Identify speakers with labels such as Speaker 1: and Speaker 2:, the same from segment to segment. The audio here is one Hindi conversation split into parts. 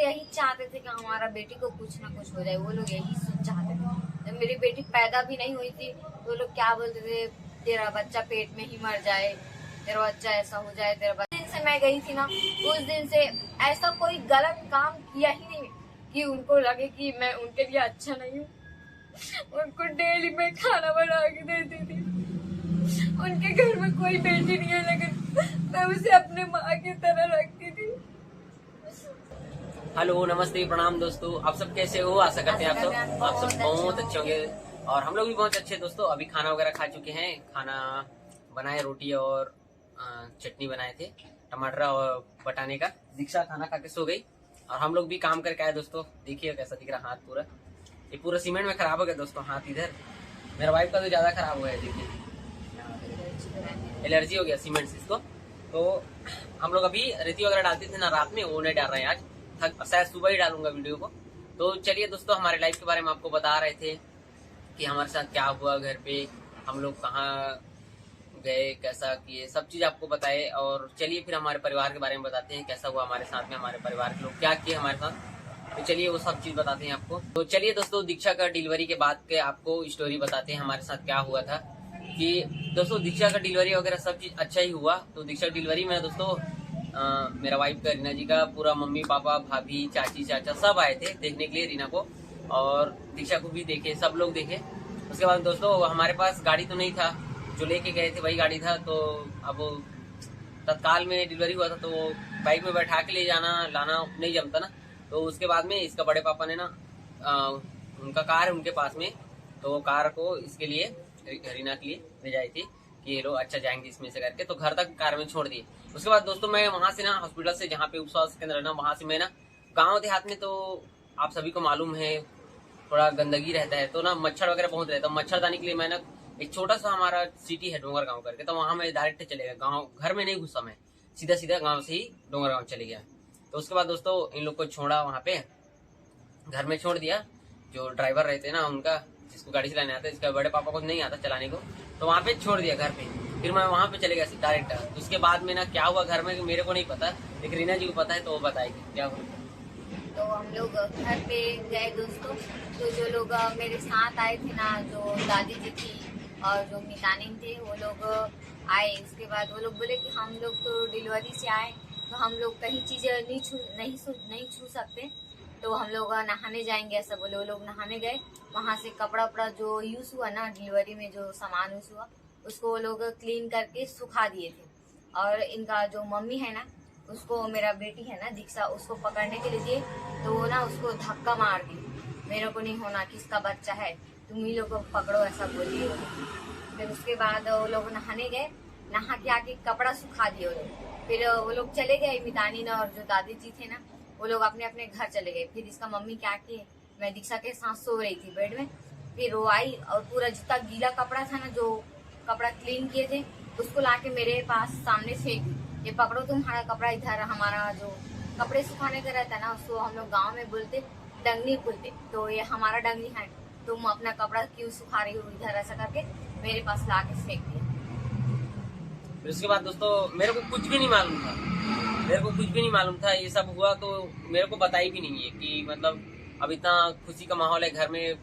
Speaker 1: यही चाहते थे कि हमारा बेटी को कुछ ना कुछ हो जाए, वो लोग यही चाहते थे। जब मेरी बेटी पैदा भी नहीं हुई थी तो वो लोग क्या बोलते थे, तेरा बच्चा पेट में ही मर जाए, तेरा बच्चा ऐसा हो जाए, तेरा बच्चा। दिन से मैं गई थी ना, उस दिन से ऐसा कोई गलत काम किया ही नहीं कि उनको लगे कि मैं उनके लिए अच्छा नहीं हूँ। उनको डेली मैं खाना बना के देती थी। उनके घर में कोई बेटी नहीं है, लेकिन मैं उसे अपने माँ की तरह रखती थी।
Speaker 2: हेलो, नमस्ते, प्रणाम दोस्तों। आप सब कैसे हो? आशा करते हैं आप सब बहुत अच्छे होंगे और हम लोग भी बहुत अच्छे दोस्तों। अभी खाना वगैरह खा चुके हैं। खाना बनाए, रोटी और चटनी बनाए थे, टमाटर और बटाने का। दीक्षा खाना खा के सो गई और हम लोग भी काम करके आए दोस्तों। देखिए कैसा दिख रहा हाथ पूरा, ये पूरा सीमेंट में खराब हो गया दोस्तों हाथ। इधर मेरा वाइफ का तो ज्यादा खराब हुआ है, देखिए एलर्जी हो गया सीमेंट से इसको। तो हम लोग अभी रेती वगैरह डालते थे ना रात में, वो नहीं डाल रहे हैं आज, शायद सुबह ही डालूंगा वीडियो को। तो चलिए दोस्तों, हमारे लाइफ के बारे में आपको बता रहे थे कि हमारे साथ क्या हुआ घर पे, हम लोग कहाँ गए, कैसा किए, सब चीज आपको बताए। और चलिए फिर हमारे परिवार के बारे में बताते हैं, कैसा हुआ हमारे साथ में, हमारे परिवार के लोग क्या किए हमारे साथ। तो चलिए वो सब चीज बताते हैं आपको। तो चलिए दोस्तों, दीक्षा का डिलीवरी के बाद के आपको स्टोरी बताते हैं हमारे साथ क्या हुआ था। कि दोस्तों दीक्षा का डिलीवरी वगैरह सब चीज अच्छा ही हुआ। तो दीक्षा डिलीवरी में दोस्तों मेरा वाइफ का, रीना जी का पूरा मम्मी पापा भाभी चाची चाचा सब आए थे देखने के लिए रीना को, और दीक्षा को भी देखे, सब लोग देखे। उसके बाद दोस्तों हमारे पास गाड़ी तो नहीं था, जो लेके गए थे वही गाड़ी था। तो अब तत्काल में डिलीवरी हुआ था तो बाइक में बैठा के ले जाना लाना नहीं जमता ना। तो उसके बाद में इसका बड़े पापा ने ना उनका कार है उनके पास में, तो वो कार को इसके लिए रीना के लिए ले जाई थी कि ये लोग अच्छा जाएंगे इसमें से करके, तो घर तक कार में छोड़ दिए। उसके बाद दोस्तों मैं वहां से ना हॉस्पिटल से, जहाँ पे उप स्वास्थ्य केंद्र है ना, वहां से मैं ना गाँव देहात में, तो आप सभी को मालूम है थोड़ा गंदगी रहता है, तो ना मच्छर वगैरह बहुत रहता है। मच्छरदानी के लिए मैं ना एक छोटा सा हमारा सिटी है डोंगर गांव करके, तो वहां मैं डायरेक्ट चले गया गाँव, घर में नहीं घुसा मैं, सीधा सीधा गाँव से ही डोंगर गाँव चले गया। तो उसके बाद दोस्तों इन लोग को छोड़ा वहां पे, घर में छोड़ दिया। जो ड्राइवर रहते हैं ना उनका, जिसको गाड़ी चलाने आता है, इसका बड़े पापा को नहीं आता चलाने को, तो वहां पे छोड़ दिया घर पे। फिर मैं वहां पे चले गया डायरेक्ट। उसके बाद में ना क्या हुआ घर में मेरे को नहीं पता, लेकिन रीना जी को पता है, तो वो बताएगी क्या हुआ।
Speaker 1: तो हम लोग घर पे गए दोस्तों, तो जो लोग मेरे साथ आए थे ना, जो दादी जी थी और जो मितानिन थे, वो लोग आए। उसके बाद वो लोग बोले कि हम लोग तो डिलीवरी से आए, तो हम लोग कहीं चीज नहीं छू सकते, तो हम लोग नहाने जाएंगे ऐसा बोले। वो लोग नहाने गए, वहाँ से कपड़ा वपड़ा जो यूज हुआ ना डिलीवरी में, जो सामान यूज हुआ उसको वो लोग क्लीन करके सुखा दिए थे। और इनका जो मम्मी है ना, उसको, मेरा बेटी है ना दीक्षा, उसको पकड़ने के लिए दिए, तो वो ना उसको धक्का मार दी, मेरे को नहीं होना, किसका बच्चा है, तुम ही लोग को पकड़ो, ऐसा बोलिए। फिर उसके बाद वो लोग नहाने गए, नहा के आके कपड़ा सुखा दिए वो लोग। फिर वो लोग चले गए, मितानी और जो दादी जी थे ना, वो लोग अपने अपने घर चले गए। फिर इसका मम्मी क्या किए, मैं दीक्षा के साथ सो रही थी बेड में, फिर वो आई और पूरा जितना गीला कपड़ा था ना, जो कपड़ा क्लीन किए थे, उसको लाके मेरे पास सामने फेंक दी। ये पकड़ो तुम्हारा कपड़ा, इधर हमारा जो कपड़े सुखाने का रहता है ना, उसको हम लोग गाँव में बोलते डंगनी बोलते, तो ये हमारा डंगनी है, तुम अपना कपड़ा क्यों सुखा रही हो इधर, ऐसा करके मेरे पास लाके फेंक दिया।
Speaker 2: फिर उसके बाद दोस्तों मेरे को कुछ भी नहीं मालूम था, ये सब हुआ। तो मेरे को बताई भी नहीं है कि मतलब अब इतना खुशी का माहौल है घर में,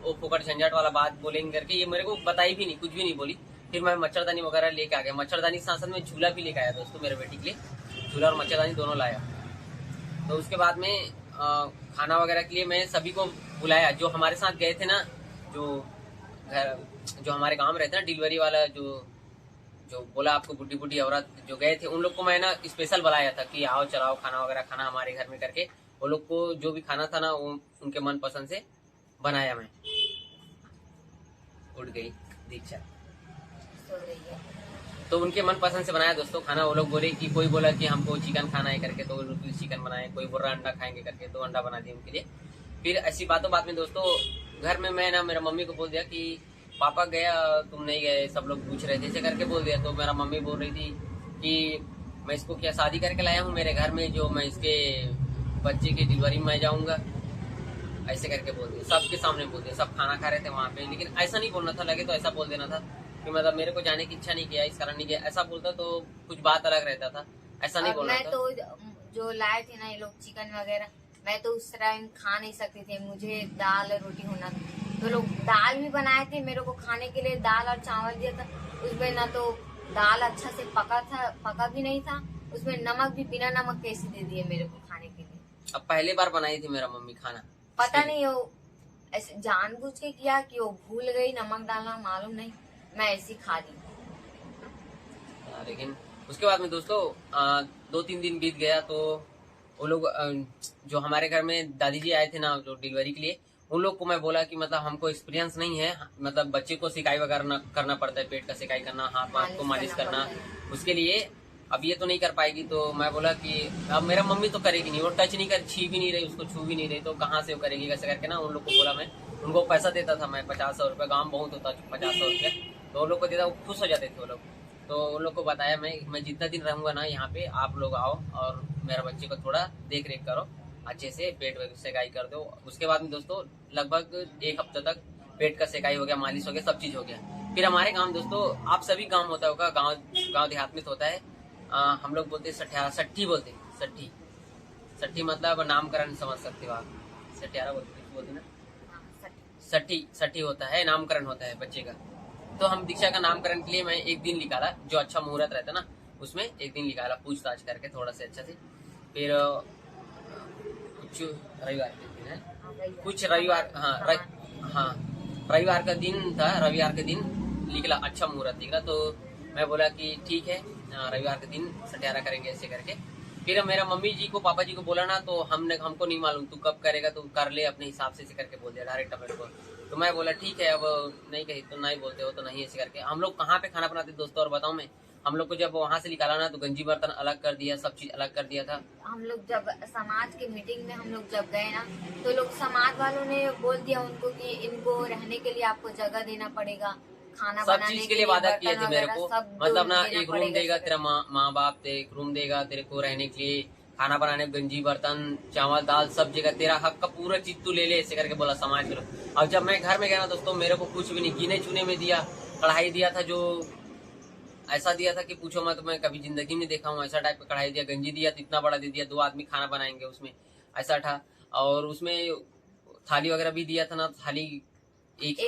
Speaker 2: वो फोकट झंझट वाला बात बोलेंगे करके, ये मेरे को बताई भी नहीं, कुछ भी नहीं बोली। फिर मैं मच्छरदानी वगैरह लेके आ गया, मच्छरदानी के साथ साथ में झूला भी लेके आया दोस्तों मेरे बेटी के लिए, झूला और मच्छरदानी दोनों लाया। तो उसके बाद में खाना वगैरह के लिए मैं सभी को बुलाया, जो हमारे साथ गए थे ना, जो हमारे गाँव में रहते ना डिलीवरी वाला, जो बोला आपको बुढ़ी बुढ़ी औरत जो गए थे, उन लोग को मैं ना स्पेशल बुलाया था कि आओ चलाओ खाना वगैरह खाना हमारे घर में करके। वो लोग को जो भी खाना था ना, वो उनके मन पसंद से बनाया मैं। उठ गई दीक्षा, तो उनके मन पसंद से बनाया दोस्तों खाना। वो लोग बोले कि, कोई बोला कि हमको चिकन खाना है करके, तो उनके लिए चिकन बनाए, कोई बोल रहा अंडा खाएंगे करके, तो अंडा बना दिया उनके लिए। फिर ऐसी बातों बात में दोस्तों घर में मैं ना मेरा मम्मी को बोल दिया कि पापा गया, तुम नहीं गए, सब लोग पूछ रहे थे, ऐसे करके बोल दिया। तो मेरा मम्मी बोल रही थी कि मैं इसको क्या शादी करके लाया हूँ मेरे घर में, जो मैं इसके बच्चे की डिलीवरी में जाऊंगा, ऐसे करके बोल दिया, सबके सामने बोल दिया। सब खाना खा रहे थे वहाँ पे, लेकिन ऐसा नहीं बोलना था, लगे तो ऐसा बोल देना था कि मतलब मेरे को जाने की इच्छा नहीं किया, इस कारण नहीं किया, ऐसा बोलता तो कुछ बात अलग रहता था, ऐसा नहीं बोलना था।
Speaker 1: तो जो लाए थे ना ये लोग चिकन वगैरह, मैं तो उस टाइम खा नहीं सकती थी, मुझे दाल और रोटी होना था। तो लोग दाल भी बनाए थे मेरे को खाने के लिए, दाल और चावल दिया था, उसमें ना तो दाल अच्छा से पका भी नहीं था, उसमें नमक भी बिना नमक कैसे दे दिए मेरे को खाने के लिए।
Speaker 2: अब पहली बार बनाई थी मेरा मम्मी खाना,
Speaker 1: पता नहीं वो ऐसे जानबूझ के किया कि वो भूल गई नमक डालना, मालूम नहीं, मैं ऐसी खा ली।
Speaker 2: लेकिन उसके बाद में दोस्तों 2-3 दिन बीत गया तो वो लोग जो हमारे घर में दादी जी आए थे ना जो डिलीवरी के लिए, उन लोग को मैं बोला कि मतलब हमको एक्सपीरियंस नहीं है, मतलब बच्चे को सिकाई वगैरह करना पड़ता है, पेट का सिकाई करना, हाथ को मालिश करना, उसके लिए अब ये तो नहीं कर पाएगी। तो मैं बोला कि अब मेरा मम्मी तो करेगी नहीं, वो टच नहीं कर, छी भी नहीं रही, उसको छू भी नहीं रही, तो कहाँ से वो करेगी कैसे करके ना। उन लोग को बोला, मैं उनको पैसा देता था, मैं 50-100 रुपये, गाँव बहुत होता 50-100 रुपये, तो उन लोग को देता, वो खुश हो जाते थे वो लोग। तो उन लोग को बताया मैं जितना दिन रहूंगा ना यहाँ पे, आप लोग आओ और मेरा बच्चे को थोड़ा देख रेख करो, अच्छे से पेट सेकाई कर दो। उसके बाद में दोस्तों लगभग 1 हफ्ते तक पेट का सेकाई हो गया, मालिश हो गया, सब चीज हो गया। फिर हमारे गांव दोस्तों, आप सभी गांव होता होगा, गांव देहात में तो होता है, हम लोग बोलते सट्ठी बोलते, सट्ठी मतलब नामकरण समझ सकते हो आप, सठियारा बोलते ना, सट्ठी होता है, नामकरण होता है बच्चे का। तो हम दीक्षा का नामकरण के लिए मैं एक दिन निकाला, जो अच्छा मुहूर्त रहता ना उसमें एक दिन निकाला, पूछताछ करके थोड़ा से अच्छा से। फिर कुछ रविवार के दिन है, कुछ रविवार, हाँ रविवार का दिन था, रविवार के दिन निकला, अच्छा मुहूर्त निकला। तो मैं बोला कि ठीक है रविवार के दिन सटियारा करेंगे ऐसे करके। फिर मेरा मम्मी जी को पापा जी को बोला ना, तो हमको नहीं मालूम, तू कब करेगा तो कर ले अपने हिसाब से करके बोल दिया डायरेक्ट मेरे को। तो मैं बोला ठीक है, अब नहीं कही तो नहीं बोलते हो तो नहीं, ऐसे करके। हम लोग कहाँ पे खाना बनाते दोस्तों, और बताऊं मैं, हम लोग को जब वहाँ से निकाला ना तो गंजी बर्तन अलग कर दिया, सब चीज अलग कर दिया था।
Speaker 1: हम लोग जब समाज की मीटिंग में हम लोग जब गए ना, तो लोग समाज वालों ने बोल दिया उनको कि इनको रहने के लिए आपको जगह देना पड़ेगा, खाना
Speaker 2: सब चीज के लिए वादा किए थे मेरे को, मतलब ना एक रूम देगा तेरा माँ बाप, एक रूम देगा तेरे को रहने के लिए, खाना बनाने, गंजी बर्तन, चावल दाल सब जगह, तेरा हक का पूरा चीज तू ले ले, ऐसे करके बोला समाज के लोग। अब जब मैं घर में गया ना दोस्तों, मेरे को कुछ भी नहीं, गिने चुने में दिया, कढ़ाई दिया था जो ऐसा दिया था कि पूछो मत, मैं कभी जिंदगी में देखा हूँ ऐसा टाइप का कढ़ाई दिया, गंजी दिया तो इतना बड़ा दे दिया, 2 आदमी खाना बनाएंगे उसमें, ऐसा था। और उसमें थाली वगैरह भी दिया था ना, थाली एक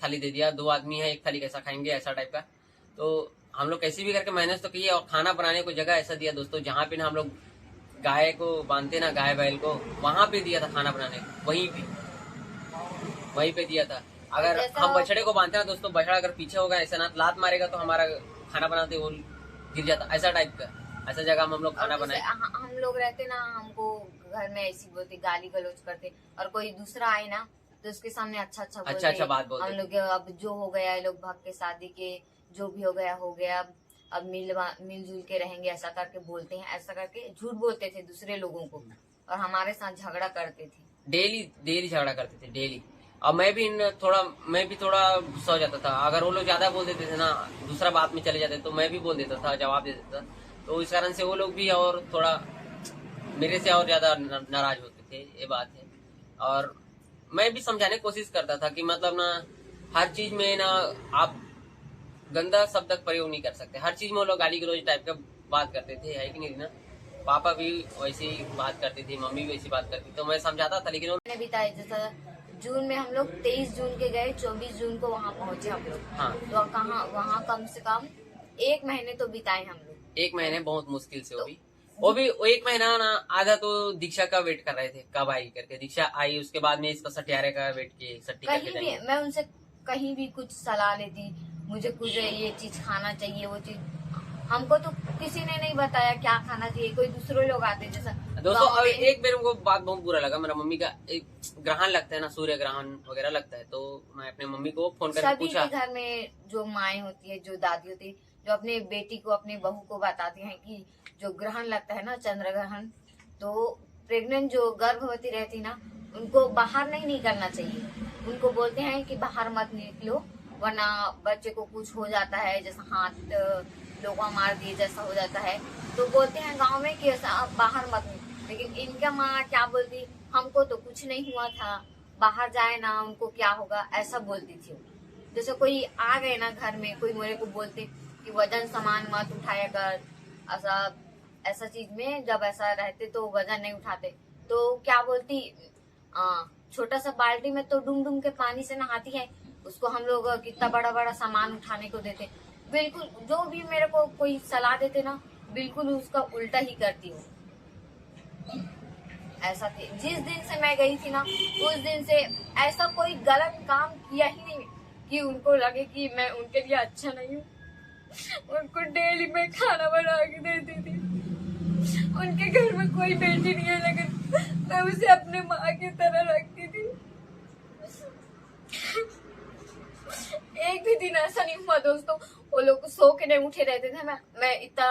Speaker 2: थाली दे दिया, 2 आदमी है, 1 थाली कैसा खाएंगे, ऐसा टाइप का। तो हम लोग कैसे भी करके मेहनत तो किए, और खाना बनाने को जगह ऐसा दिया दोस्तों, जहाँ पे ना हम लोग गाय को बांधते ना, गाय बैल को, वहां पे दिया था खाना बनाने को, वहीं पे दिया था। अगर हम बछड़े को बांधते ना दोस्तों, बछड़ा अगर पीछे होगा ऐसा ना, लात मारेगा तो हमारा खाना बनाते वो गिर जाता, ऐसा टाइप का, ऐसा जगह में हम लोग खाना बनाए।
Speaker 1: हम लोग रहते ना, हमको घर में ऐसी बोलते, गाली गलौज करते, और कोई दूसरा आए ना तो उसके सामने अच्छा बात बोलते। हम लोग अब जो हो गया है, लोग भाग के शादी के, जो भी हो गया, अब मिलजुल के रहेंगे, ऐसा करके बोलते हैं, ऐसा करके झूठ बोलते थे दूसरे लोगों को, और हमारे साथ झगड़ा करते थे, डेली झगड़ा करते थे, डेली। अब मैं भी थोड़ा गुस्सा हो जाता था, अगर वो लोग ज्यादा बोल देते थे ना, दूसरा बात में चले जाते तो मैं भी बोल देता था, जवाब दे देता था। तो इस कारण से वो लोग भी और थोड़ा मेरे से और ज्यादा नाराज होते थे, ये बात है। और मैं भी समझाने की कोशिश करता था कि मतलब ना, हर चीज में ना आप गंदा शब्द का प्रयोग नहीं कर सकते, हर चीज में वो लोग गाली गलौज टाइप का बात करते थे, है कि नहीं ना। पापा भी वैसी बात करती थी, मम्मी भी वैसी बात करती, तो मैं समझाता था, लेकिन मैंने बिताया। जैसा जून में हम लोग 23 जून के गए, 24 जून को वहाँ पहुँचे हम लोग। हाँ, तो कहाँ वहाँ कम से कम 1 महीने तो बिताए हम लोग,
Speaker 2: 1 महीने बहुत मुश्किल से। वो भी 1 महीना ना, आधा तो दीक्षा का वेट कर रहे थे, कब आई करके। दीक्षा आई, उसके बाद में इसका सटियारे का वेट किए, सट्टी करके जाएंगे।
Speaker 1: मैं उनसे कहीं भी कुछ सलाह लेती, मुझे कुछ ये चीज खाना चाहिए, वो चीज हमको तो किसी ने नहीं बताया क्या खाना चाहिए, कोई दूसरे लोग आते जैसा।
Speaker 2: दोस्तों एक मेरे को बात बहुत बुरा लगा, मेरा मम्मी का एक ग्रहण लगता है ना, सूर्य ग्रहण वगैरह लगता है, तो मैं अपने मम्मी को फोन करके पूछा।
Speaker 1: सभी के घर में जो माएँ होती है, जो दादी होती है, जो अपने बेटी को, अपने बहू को बताती हैं कि जो ग्रहण लगता है ना, चंद्र ग्रहण, तो प्रेग्नेंट जो गर्भवती रहती ना, उनको बाहर नहीं निकलना चाहिए। उनको बोलते हैं कि बाहर मत निकलो, वरना बच्चे को कुछ हो जाता है, जैसा हाथ लोगा मार दिए जैसा हो जाता है। तो बोलते हैं गांव में कि ऐसा बाहर मत निकलो, लेकिन इनका माँ क्या बोलती, हमको तो कुछ नहीं हुआ था, बाहर जाए ना, उनको क्या होगा, ऐसा बोलती थी। जैसे कोई आ गए ना घर में, कोई मेरे को बोलते कि वजन सामान मत उठाया कर, ऐसा चीज में जब ऐसा रहते तो वजन नहीं उठाते, तो क्या बोलती छोटा सा बाल्टी में तो डूम डूम के पानी से नहाती है, उसको हम लोग कितना बड़ा बड़ा सामान उठाने को देते। बिल्कुल जो भी मेरे को कोई सलाह देते ना, बिल्कुल उसका उल्टा ही करती हूँ। ऐसा थी जिस दिन से मैं गई थी ना, उस दिन से ऐसा कोई गलत काम किया ही नहीं कि उनको लगे कि मैं उनके लिए अच्छा नहीं हूँ। उनको डेली मैं खाना बना के देती थी। उनके घर में कोई बेटी नहीं है, लेकिन मैं उसे अपने माँ की तरह रखती थी। एक भी दिन ऐसा नहीं हुआ दोस्तों, वो लोग सो के नहीं उठे रहते थे। मैं इतना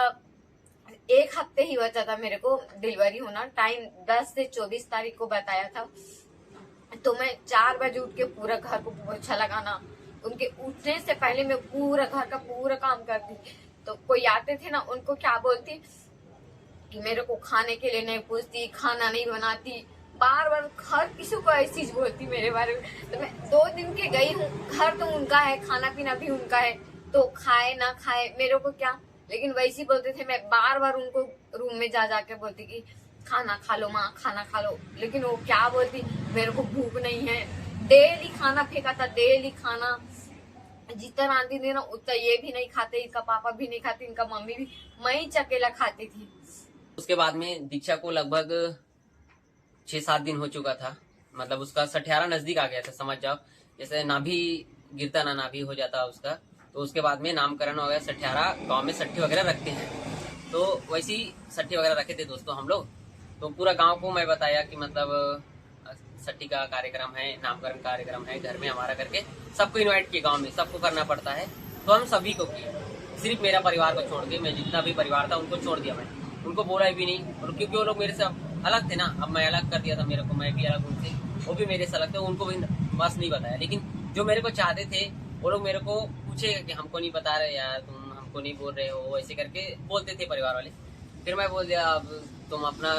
Speaker 1: 1 हफ्ते ही बचा था मेरे को डिलीवरी होना, टाइम 10 से 24 तारीख को बताया था। तो मैं 4 बजे उठ के पूरा घर को पोछा लगाना, उनके उठने से पहले मैं पूरा घर का पूरा काम करती। तो कोई आते थे ना, उनको क्या बोलती कि मेरे को खाने के लिए नहीं पूछती, खाना नहीं बनाती, बार बार हर किसी को ऐसी चीज बोलती मेरे बारे में। तो मैं 2 दिन के गई हूँ, घर तो उनका है, खाना पीना भी उनका है, तो खाए ना खाए मेरे को क्या, लेकिन वैसे बोलते थे। मैं बार बार उनको रूम में जा जाके बोलती कि खाना खा लो माँ, खाना खा लो, लेकिन वो क्या बोलती, मेरे को भूख नहीं है। डेली खाना फेंका था, डेली खाना जितना रांधी थी ना उतना ये भी नहीं खाते, इनका पापा भी नहीं खाते, इनका मम्मी भी, मैं ही चकेला खाती थी।
Speaker 2: उसके बाद में दीक्षा को लगभग 6-7 दिन हो चुका था, मतलब उसका सठियारा नजदीक आ गया था, समझ जाओ जैसे नाभि गिरता ना नाभि हो जाता उसका। तो उसके बाद में नामकरण हो गया, सठियारा गांव में सट्ठी वगैरह रखते हैं, तो वैसी सट्ठी वगैरह रखे थे दोस्तों हम लोग। तो पूरा गांव को मैं बताया कि मतलब सट्ठी का कार्यक्रम है, नामकरण कार्यक्रम है घर में हमारा करके, सबको इनवाइट किया, गांव में सबको करना पड़ता है। तो हम सभी को किए, सिर्फ मेरा परिवार को छोड़ के, मैं जितना भी परिवार था उनको छोड़ दिया, मैं उनको बोला भी नहीं। और क्योंकि वो लोग मेरे से अलग थे ना, अब मैं अलग कर दिया था मेरे को, मैं भी अलग उनसे, वो भी मेरे से अलग थे, उनको भी बस नहीं बताया। लेकिन जो मेरे को चाहते थे वो लोग मेरे को पूछेगा कि हमको नहीं बता रहे यार, तुम हमको नहीं बोल रहे हो, ऐसे करके बोलते थे परिवार वाले। फिर मैं बोल दिया अब तुम अपना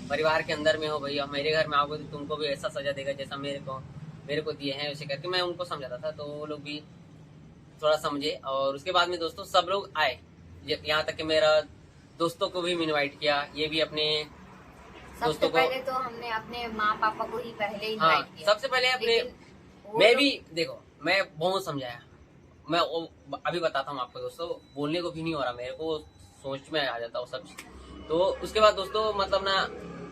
Speaker 2: परिवार के अंदर में हो भैया, मेरे घर में आओगे तो तुमको भी ऐसा सजा देगा जैसा मेरे को दिए हैं, वैसे करके मैं उनको समझाता था। तो वो लोग भी थोड़ा समझे। और उसके बाद में दोस्तों सब लोग आए, यहाँ तक कि मेरा दोस्तों को भी इनवाइट किया, ये भी अपने दोस्तों को।
Speaker 1: पहले तो हमने अपने माँ पापा को ही पहले
Speaker 2: हाँ,
Speaker 1: इनवाइट किया,
Speaker 2: सबसे पहले अपने, मैं भी देखो मैं बहुत समझाया, मैं अभी बताता हूँ आपको दोस्तों, बोलने को भी नहीं हो रहा मेरे को, सोच में आ जाता हूँ सब। तो उसके बाद दोस्तों मतलब ना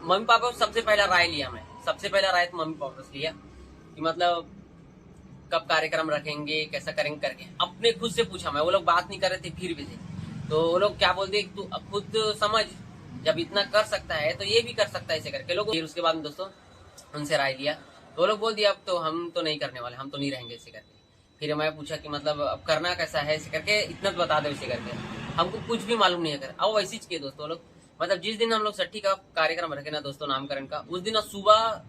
Speaker 2: मम्मी पापा को सबसे पहला राय लिया, मैं सबसे पहला राय तो मम्मी पापा से लिया कि मतलब कब कार्यक्रम रखेंगे, कैसा करेंगे करके, अपने खुद से पूछा मैं। वो लोग बात नहीं कर रहे थे फिर भी थे, तो वो लोग क्या बोलते तू अब खुद समझ, जब इतना कर सकता है तो ये भी कर सकता है, ऐसे करके लोग। फिर उसके बाद में दोस्तों उनसे राय लिया, तो वो लोग बोल दिया अब तो हम तो नहीं करने वाले, हम तो नहीं रहेंगे ऐसे करके। फिर मैं पूछा कि मतलब अब करना कैसा है, ऐसे करके इतना तो बता दो, ऐसे करके हमको कुछ भी मालूम नहीं है कर। अब वैसी चीज किए दोस्तों लोग, मतलब जिस दिन हम लोग सट्ठी का कार्यक्रम रखे ना दोस्तों, नामकरण का, उस दिन सुबह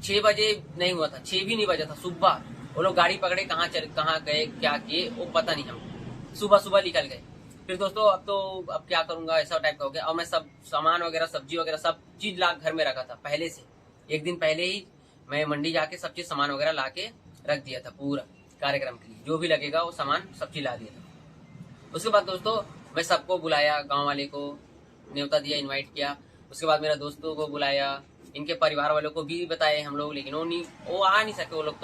Speaker 2: 6 बजे नहीं हुआ था, 6 भी नहीं बजा था सुबह, वो लोग गाड़ी पकड़े कहाँ गए क्या किए वो पता नहीं, हम सुबह सुबह निकल गए। फिर दोस्तों अब क्या करूंगा, ऐसा टाइप का हो गया। और मैं सब सामान वगैरह, सब्जी वगैरह सब चीज ला घर में रखा था पहले से, 1 दिन पहले ही मैं मंडी जाके सब चीज सामान वगैरह ला के रख दिया था पूरा कार्यक्रम के लिए, जो भी लगेगा वो सामान सब चीज ला दिया था। उसके बाद दोस्तों मैं सबको बुलाया, गाँव वाले को न्योता दिया, इन्वाइट किया। उसके बाद मेरा दोस्तों को बुलाया, इनके परिवार वालों को भी बताए हम लोग, लेकिन वो आ नहीं सके वो लोग,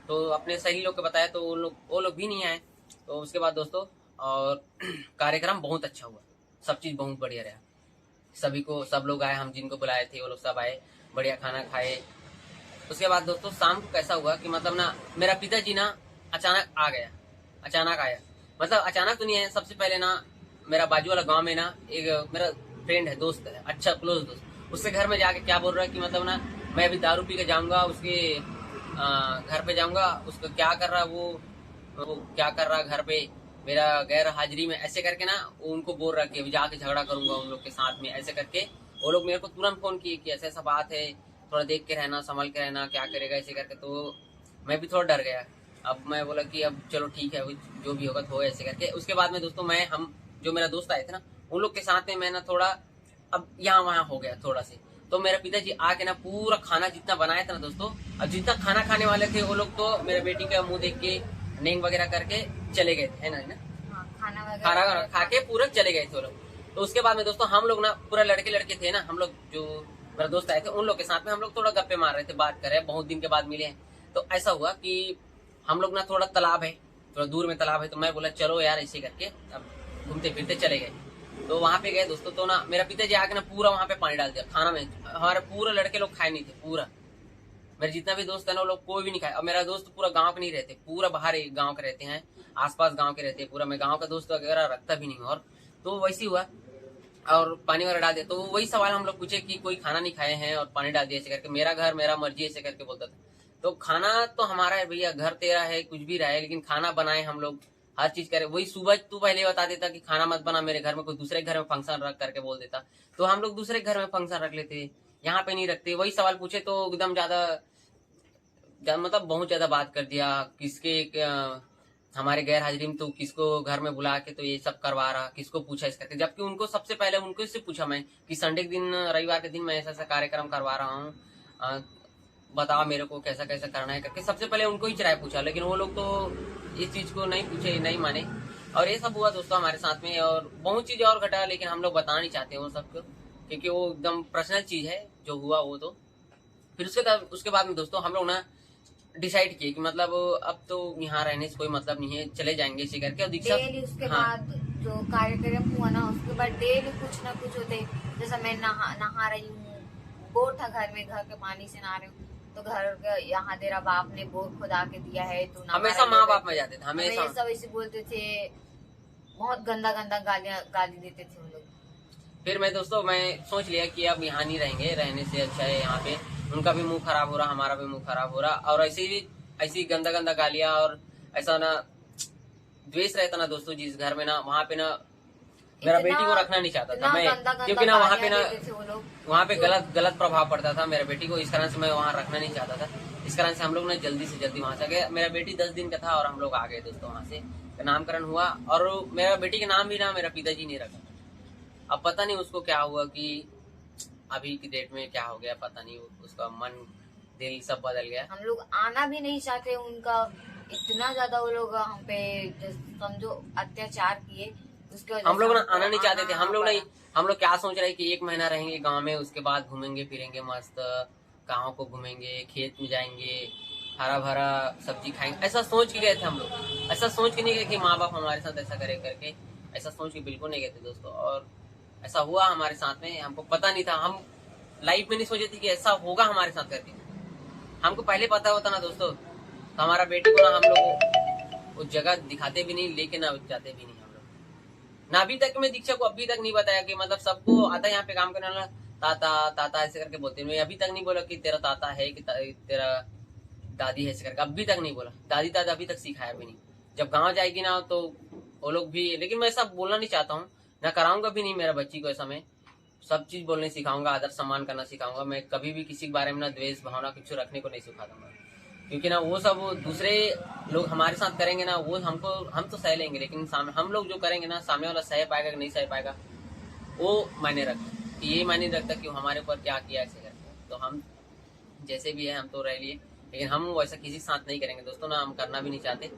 Speaker 2: तो अपने सही लोग को बताया तो वो लोग भी नहीं आए। तो उसके बाद दोस्तों और कार्यक्रम बहुत अच्छा हुआ, सब चीज बहुत बढ़िया रहा, सब लोग आए, हम जिनको बुलाए थे वो लोग सब आए, बढ़िया खाना खाए। उसके बाद दोस्तों शाम को कैसा हुआ कि मतलब ना मेरा पिताजी ना अचानक आया, मतलब अचानक तो नहीं है। सबसे पहले ना मेरा बाजू वाला गांव में ना एक मेरा फ्रेंड है, दोस्त है, अच्छा क्लोज दोस्त, उसके घर में जाके क्या बोल रहा है कि मतलब ना मैं अभी दारू पी के जाऊंगा, उसके घर पे जाऊंगा, उसको क्या कर रहा वो क्या कर रहा घर पे मेरा गैर हाजिरी में, ऐसे करके ना उनको बोल रहा कि अभी जाके झगड़ा करूंगा उन लोग के साथ में, ऐसे करके वो लोग मेरे को तुरंत फोन किए कि ऐसा ऐसा बात है, थोड़ा देख के रहना, संभल के रहना, क्या करेगा ऐसे करके। तो मैं भी थोड़ा डर गया। अब मैं बोला कि अब चलो ठीक है, जो भी होगा तो हो, ऐसे करके। उसके बाद में दोस्तों हम जो मेरा दोस्त आए थे ना, उन लोग के साथ में मैं ना थोड़ा अब यहाँ वहाँ हो गया थोड़ा से। तो मेरे पिताजी आके ना पूरा खाना जितना बनाया था ना दोस्तों, अब जितना खाना खाने वाले थे वो लोग तो मेरे बेटी का मुंह देख के नेंग वगैरह करके चले गए थे, है ना, खाना खा के पूरा चले गए थे वो लोग। तो उसके बाद में दोस्तों हम लोग ना पूरा लड़के लड़के थे ना, हम लोग जो मेरा दोस्त आए थे उन लोग के साथ में हम लोग थोड़ा गप्पे मार रहे थे, बात कर रहे हैं, बहुत दिन के बाद मिले हैं। तो ऐसा हुआ कि हम लोग ना थोड़ा तालाब है, थोड़ा दूर में तालाब है, तो मैं बोला चलो यार ऐसे करके अब घूमते फिरते चले गए। तो वहां पे गए दोस्तों, तो ना मेरा पिताजी आके ना पूरा वहां पे पानी डाल दिया खाना में। हमारे पूरे लड़के लोग खाए नहीं थे, पूरा मेरे जितना भी दोस्त है ना वो लोग कोई भी नहीं खाए। और मेरा दोस्त पूरा गांव के नहीं रहते, पूरा बाहर गांव के रहते हैं, आसपास गांव के रहते हैं पूरा। मैं गांव का दोस्त वगैरह रखता भी नहीं। और तो वैसे हुआ और पानी वगैरह डाल दिया। तो वही सवाल हम लोग पूछे कि कोई खाना नहीं खाए हैं और पानी डाल दिया ऐसे करके, मेरा घर मेरा मर्जी ऐसे करके बोलता था। तो खाना तो हमारा है भैया, घर तेरा है, कुछ भी रहा है, लेकिन खाना बनाए हम लोग, हर चीज करे। वही सुबह तू पहले बता देता कि खाना मत बना मेरे घर में, कोई दूसरे घर में फंक्शन रख करके बोल देता, तो हम लोग दूसरे घर में फंक्शन रख लेते, यहाँ पे नहीं रखते। वही सवाल पूछे तो एकदम ज्यादा मतलब बहुत ज्यादा बात कर दिया, हमारे गैर हाजिरी में तो किसको घर में बुला के तो ये सब करवा रहा, किसको पूछा इस करके। जबकि उनको सबसे पहले उनको से पूछा मैं कि संडे के दिन, रविवार के दिन मैं ऐसा ऐसा कार्यक्रम करवा रहा हूँ, बताओ मेरे को कैसा कैसा करना है करके सबसे पहले उनको ही चराय पूछा। लेकिन वो लोग तो इस चीज को नहीं पूछे, नहीं माने। और ये सब हुआ दोस्तों हमारे साथ में, और बहुत चीज और घटा, लेकिन हम लोग बताना नहीं चाहते वो सबको, क्योंकि वो एकदम पर्सनल चीज है जो हुआ वो। तो फिर उसके बाद में दोस्तों हम लोग ना डिसाइड किए कि मतलब अब तो यहाँ रहने से कोई मतलब नहीं है, चले जाएंगे इसी करके। और दीक्षा
Speaker 1: डेली उसके
Speaker 2: हाँ,
Speaker 1: बाद जो कार्यक्रम हुआ ना, उसके बाद डेली कुछ ना कुछ होते। जैसा मैं नहा रही हूँ, बोर था घर में, घर के पानी से नहा रही हूँ, तो घर के यहाँ तेरा बाप ने बोर खुदा के दिया है, तो
Speaker 2: हमेशा माँ बाप में जाते थे,
Speaker 1: हमेशा वैसे बोलते थे, बहुत गंदा गंदा गाली देते थे वो लोग।
Speaker 2: फिर मैं दोस्तों मैं सोच लिया कि अब यहाँ नहीं रहेंगे, रहने से अच्छा है यहाँ पे, उनका भी मुंह खराब हो रहा, हमारा भी मुंह खराब हो रहा। और ऐसी गंदा गंदा गालियां और ऐसा ना द्वेष रहता ना दोस्तों जिस घर में ना, वहाँ पे ना मेरा बेटी को रखना नहीं चाहता था मैं, क्योंकि ना वहाँ पे गलत प्रभाव पड़ता था मेरे बेटी को, इस कारण से मैं वहाँ रखना नहीं चाहता था। इस कारण से हम लोग ना जल्दी से जल्दी वहाँ से गए। मेरा बेटी 10 दिन का था और हम लोग आ गए दोस्तों वहाँ से, नामकरण हुआ। और मेरा बेटी का नाम भी ना मेरा पिताजी ने रखा। अब पता नहीं उसको क्या हुआ, कि अभी की डेट में क्या हो गया पता नहीं, उसका मन दिल सब बदल गया।
Speaker 1: हम लोग आना भी नहीं चाहते, उनका इतना ज्यादा वो लोग हम पे समझो अत्याचार किए, उसके वजह
Speaker 2: हम लोग ना
Speaker 1: से
Speaker 2: आना नहीं चाहते थे। हम लोग क्या सोच रहे हैं कि 1 महीना रहेंगे गांव में, उसके बाद घूमेंगे फिरेंगे मस्त, गाँव को घूमेंगे, खेत में जाएंगे, हरा भरा सब्जी खाएंगे, ऐसा सोच के गए थे हम लोग। ऐसा सोच के नहीं गए कि माँ बाप हमारे साथ ऐसा करे करके, ऐसा सोच के बिल्कुल नहीं गए थे दोस्तों। और ऐसा हुआ हमारे साथ में, हमको पता नहीं था, हम लाइफ में नहीं सोचे थे कि ऐसा होगा हमारे साथ करके। हमको पहले पता होता ना दोस्तों, तो हमारा बेटी को ना हम लोग उस जगह दिखाते भी नहीं, लेके ना जाते भी नहीं हम लोग ना। अभी तक मैं दीक्षा को अभी तक नहीं बताया कि मतलब सबको आता है यहाँ पे काम करने वाला, ताता ताता ऐसे करके बोलते हैं। मैं अभी तक नहीं बोला कि तेरा ताता है, कि तेरा दादी है ऐसे करके, अभी तक नहीं बोला। दादी दादा अभी तक सिखाया भी नहीं। जब गाँव जाएगी ना तो वो लोग भी, लेकिन मैं ऐसा बोलना नहीं चाहता हूँ, ना कराऊंगा भी नहीं मेरा बच्ची को। ऐसा मैं सब चीज बोलने सिखाऊंगा, आदर सम्मान करना सिखाऊंगा। मैं कभी भी किसी के बारे में ना द्वेष भावना कुछ रखने को नहीं सिखा दूंगा, क्योंकि ना वो सब दूसरे लोग हमारे साथ करेंगे ना, वो हम तो सह लेंगे, लेकिन हम लोग जो करेंगे ना, सामने वाला सह पाएगा कि नहीं सह पाएगा वो मायने रखता। ये मायने रखता कि हमारे ऊपर क्या किया ऐसे करके। तो हम जैसे भी है हम तो रह लिए, लेकिन हम वैसा किसी के साथ नहीं करेंगे दोस्तों, ना हम करना भी नहीं चाहते।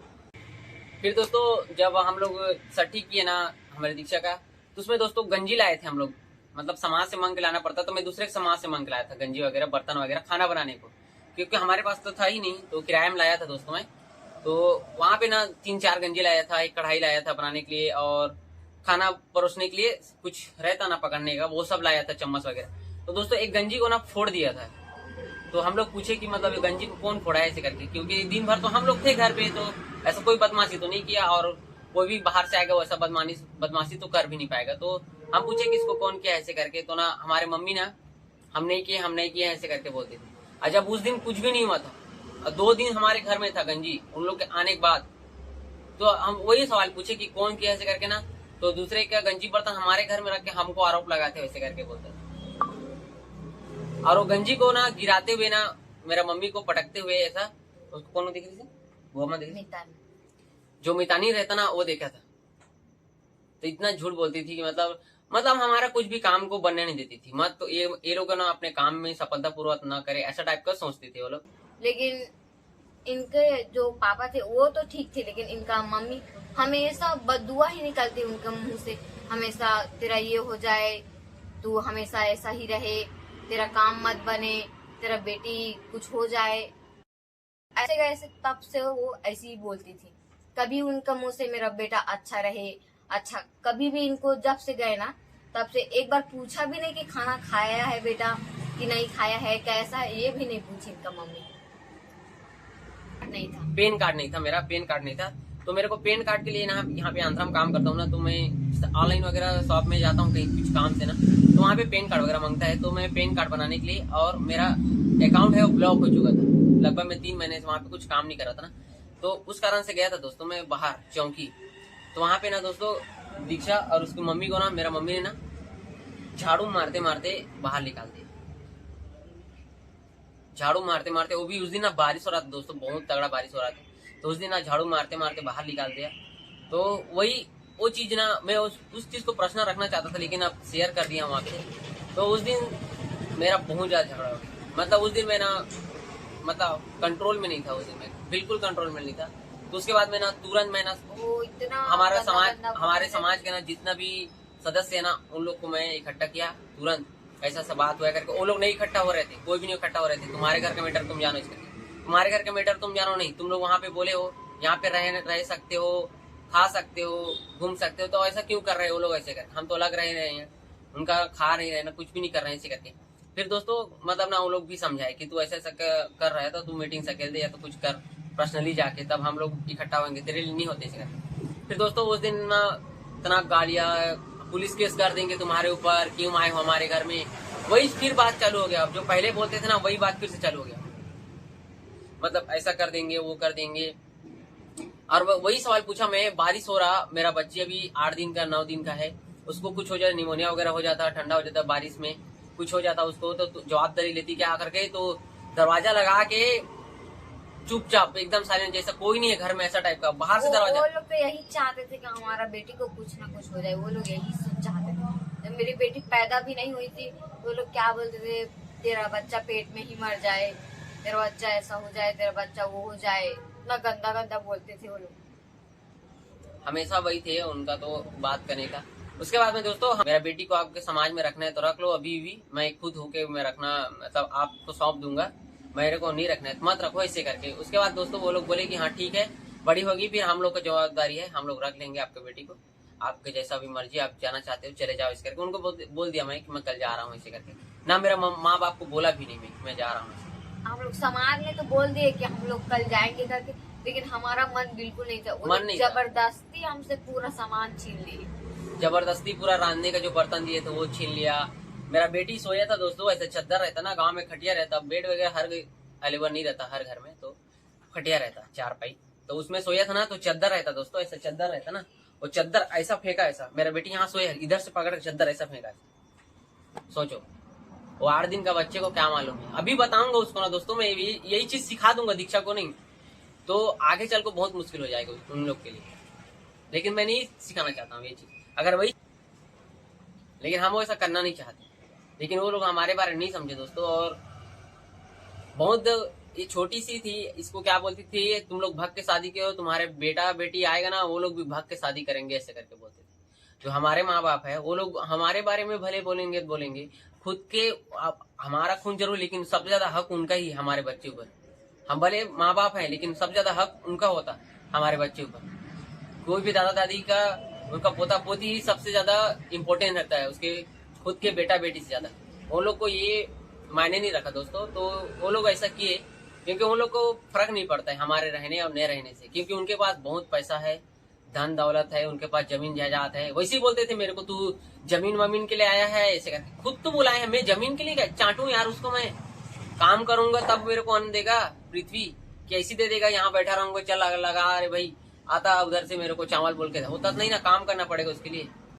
Speaker 2: फिर दोस्तों जब हम लोग सठी किए ना हमारे दीक्षा का, तो उसमें दोस्तों गंजी लाए थे हम लोग, मतलब समाज से मांग के लाना पड़ता, तो मैं दूसरे समाज से मांग के लाया था गंजी वगैरह, बर्तन वगैरह खाना बनाने को, क्योंकि हमारे पास तो था ही नहीं, तो किराए में लाया था दोस्तों मैं। तो वहां पे ना 3-4 गंजी लाया था, एक कढ़ाई लाया था बनाने के लिए, और खाना परोसने के लिए कुछ रहता ना पकड़ने का, वो सब लाया था, चम्मच वगैरह। तो दोस्तों एक गंजी को ना फोड़ दिया था। तो हम लोग पूछे कि मतलब गंजी को कौन फोड़ा है ऐसे करके, क्योंकि दिन भर तो हम लोग थे घर पे, तो ऐसा कोई बदमाशी तो नहीं किया, और कोई भी बाहर से आएगा वैसा बदमाशी तो कर भी नहीं पाएगा। तो हम पूछे कि इसको कौन किया ऐसे करके, तो ना हमारे मम्मी ना हम नहीं किए ऐसे करके बोलते थे। और जब उस दिन कुछ भी नहीं हुआ था, और 2 दिन हमारे घर में था गंजी उन लोग के आने के बाद, तो हम वही सवाल पूछे कि कौन किया ऐसे करके ना, तो दूसरे का गंजी बर्तन हमारे घर में रख के हमको आरोप लगाते वैसे करके बोलते थे। और वो गंजी को ना गिराते हुए ना मेरा मम्मी को पटकते हुए, ऐसा उसको कौन दिख रही थी, वो दिख रही, जो मितानी रहता ना वो देखा था। तो इतना झूठ बोलती थी कि मतलब हमारा कुछ भी काम को बनने नहीं देती थी, मत तो ये लोग ना अपने काम में सफलता पूर्वक न करे, ऐसा टाइप का सोचते थे वो लोग।
Speaker 1: लेकिन इनके जो पापा थे वो तो ठीक थे, लेकिन इनका मम्मी हमेशा बददुआ ही निकलती उनके मुंह से। हमेशा तेरा ये हो जाए, तू हमेशा ऐसा ही रहे, तेरा काम मत बने, तेरा बेटी कुछ हो जाए, ऐसे तब से वो ऐसी ही बोलती थी। कभी उनका मुंह से मेरा बेटा अच्छा रहे, अच्छा, कभी भी इनको जब से गए ना तब से एक बार पूछा भी नहीं कि खाना खाया है बेटा कि नहीं खाया है, कैसा है, ये भी नहीं पूछी इनका मम्मी। नहीं था,
Speaker 2: पेन कार्ड नहीं था, मेरा पेन कार्ड नहीं था। तो मेरे को पेन कार्ड के लिए ना यहाँ पे आंध्रा में काम करता हूँ ना, तो मैं ऑनलाइन वगैरह शॉप में जाता हूँ कहीं कुछ काम से ना, तो वहाँ पे पेन कार्ड वगैरह मांगता है। तो मैं पेन कार्ड बनाने के लिए, और मेरा अकाउंट है वो ब्लॉक हो चुका था, लगभग मैं 3 महीने से वहाँ पे कुछ काम नहीं कर रहा था ना, तो उस कारण से गया था दोस्तों मैं बाहर चौकी। तो वहाँ पे ना दोस्तों दीक्षा और उसकी मम्मी को ना, मेरा मम्मी ने ना झाड़ू मारते मारते बाहर निकाल दिया, झाड़ू मारते मारते। वो भी उस दिन ना बारिश हो रहा था दोस्तों, बहुत तगड़ा बारिश हो रहा था, तो उस दिन ना झाड़ू मारते मारते बाहर निकाल दिया। तो वही वो चीज ना, मैं उस चीज को प्रश्न रखना चाहता था, लेकिन अब शेयर कर दिया वहाँ पे। तो उस दिन मेरा बहुत ज्यादा झगड़ा हो गया, मतलब उस दिन मैं ना, मतलब कंट्रोल में नहीं था, उस दिन मैं बिल्कुल कंट्रोल में नहीं था। तो उसके बाद मैं ना तुरंत मैं ना
Speaker 1: वो इतना
Speaker 2: हमारे
Speaker 1: गंदा
Speaker 2: समाज के ना जितना भी सदस्य है ना, उन लोग को मैं इकट्ठा किया तुरंत। ऐसा सब बात हुआ करके वो लोग नहीं इकट्ठा हो रहे थे, कोई भी नहीं इकट्ठा हो रहे थे। तुम्हारे घर का मैटर तुम जानो, इसके तुम्हारे घर का मैटर तुम जानो नहीं, तुम लोग वहाँ पे बोले हो यहाँ पे रह सकते हो, खा सकते हो, घूम सकते हो, तो ऐसा क्यों कर रहे हो वो लोग ऐसे करके? हम तो अलग रह रहे हैं, उनका खा नहीं रहे ना, कुछ भी नहीं कर रहे हैं ऐसे करके। फिर दोस्तों मतलब ना वो लोग भी समझाए कि तू ऐसा कर रहा है तो तू मीटिंग सकेल दे या तो कुछ कर पर्सनली जाके, तब हम लोग इकट्ठा होंगे, तेरे लिए नहीं होते ऐसे करके। फिर दोस्तों उस दिन ना इतना गालियां, पुलिस केस कर देंगे तुम्हारे ऊपर, क्यों आए हो हमारे घर में, वही फिर बात चालू हो गया। अब जो पहले बोलते थे ना वही बात फिर से चालू हो गया, मतलब ऐसा कर देंगे वो कर देंगे। और वही सवाल पूछा मैं, बारिश हो रहा, मेरा बच्ची अभी 8 दिन का 9 दिन का है, उसको कुछ हो जाए, निमोनिया वगैरह हो जाता, ठंडा हो जाता, बारिश में कुछ हो जाता उसको, तो जवाबदारी लेती क्या करके? तो दरवाजा लगा के चुपचाप एकदम साइलेंट, जैसा कोई नहीं है घर में, ऐसा टाइप का बाहर से दरवाजा।
Speaker 1: वो लोग तो यही चाहते थे कि हमारा बेटी को कुछ ना कुछ हो जाए, वो लोग यही सब चाहते थे। जब मेरी बेटी पैदा भी नहीं हुई थी वो लोग क्या बोलते थे, तेरा बच्चा पेट में ही मर जाए, तेरा बच्चा ऐसा हो जाए, तेरा बच्चा वो हो जाए, इतना गंदा गंदा बोलते थे वो लोग।
Speaker 2: हमेशा वही थे उनका तो बात करने का। उसके बाद में दोस्तों मेरा बेटी को आपके समाज में रखना है तो रख लो, अभी भी मैं खुद होके मैं रखना, मतलब आपको सौंप दूंगा, मेरे को नहीं रखना है मत रखो ऐसे करके। उसके बाद दोस्तों वो लोग बोले कि हाँ ठीक है, बड़ी होगी फिर हम लोग का जवाबदारी है, हम लोग रख लेंगे आपके बेटी को, आपके जैसा भी मर्जी, आप जाना चाहते हो चले जाओ इस करके। उनको बोल दिया मैं कि मैं कल जा रहा हूँ ऐसे करके, ना मेरा माँ बाप को बोला भी नहीं मैं जा रहा हूँ।
Speaker 1: हम लोग समाज ने तो बोल दिए कि हम लोग कल जाएंगे करके, लेकिन हमारा मन बिल्कुल नहीं था।
Speaker 2: मन नहीं था।
Speaker 1: जबरदस्ती हमसे पूरा सामान छीन लिए,
Speaker 2: जबरदस्ती पूरा रांधने का जो बर्तन दिए थे वो छीन लिया। मेरा बेटी सोया था दोस्तों, ऐसा चद्दर रहता ना, गांव में खटिया रहता, बेड वगैरह हर अवेलेबल नहीं रहता हर घर में, तो खटिया रहता 4 पाई, तो उसमें सोया था ना, तो चद्दर रहता दोस्तों, ऐसा चद्दर रहता ना, वो चद्दर ऐसा फेंका, ऐसा मेरा बेटी यहाँ सोया, इधर से पकड़ चद्दर ऐसा फेंका। सोचो वो 8 दिन का बच्चे को क्या मालूम है। अभी बताऊंगा उसको ना दोस्तों, मैं यही चीज सिखा दूंगा दीक्षा को, नहीं तो आगे चल को बहुत मुश्किल हो जाएगा उन लोग के लिए, लेकिन मैं नहीं सिखाना चाहता हूँ ये चीज, अगर वही, लेकिन हम वो ऐसा करना नहीं चाहते, लेकिन वो लोग हमारे बारे में नहीं समझे दोस्तों। और बहुत ये छोटी सी थी, इसको क्या बोलती थी, तुम लोग भग के शादी के हो, तुम्हारे बेटा बेटी आएगा ना वो लोग भी भग के शादी करेंगे, ऐसे करके बोलते थे। जो हमारे माँ बाप है वो लोग हमारे बारे में भले बोलेंगे, खुद के हमारा खून जरूर, लेकिन सबसे ज्यादा हक उनका ही हमारे बच्चे ऊपर। हम भले माँ बाप है लेकिन सबसे ज्यादा हक उनका होता हमारे बच्चे ऊपर। कोई भी दादा दादी का, उनका पोता पोती ही सबसे ज्यादा इम्पोर्टेंट रहता है उसके खुद के बेटा बेटी से ज्यादा। वो लोग को ये मायने नहीं रखा दोस्तों, तो वो लोग ऐसा किए क्योंकि उन लोग को फर्क नहीं पड़ता है हमारे रहने और न रहने से, क्योंकि उनके पास बहुत पैसा है, धन दौलत है, उनके पास जमीन जायदाद है। वैसे ही बोलते थे मेरे को, तू जमीन वमीन के लिए आया है ऐसे करके, खुद तो बुलाए हैं, मैं जमीन के लिए क्या चाटू यार उसको, मैं काम करूंगा तब मेरे को अन्न देगा पृथ्वी, कि ऐसी दे देगा यहाँ बैठा रहूंगा चल लगा, अरे भाई आता उधर से मेरे को चावल बोल के, होता नहीं ना, काम करना पड़ेगा उसके लिए।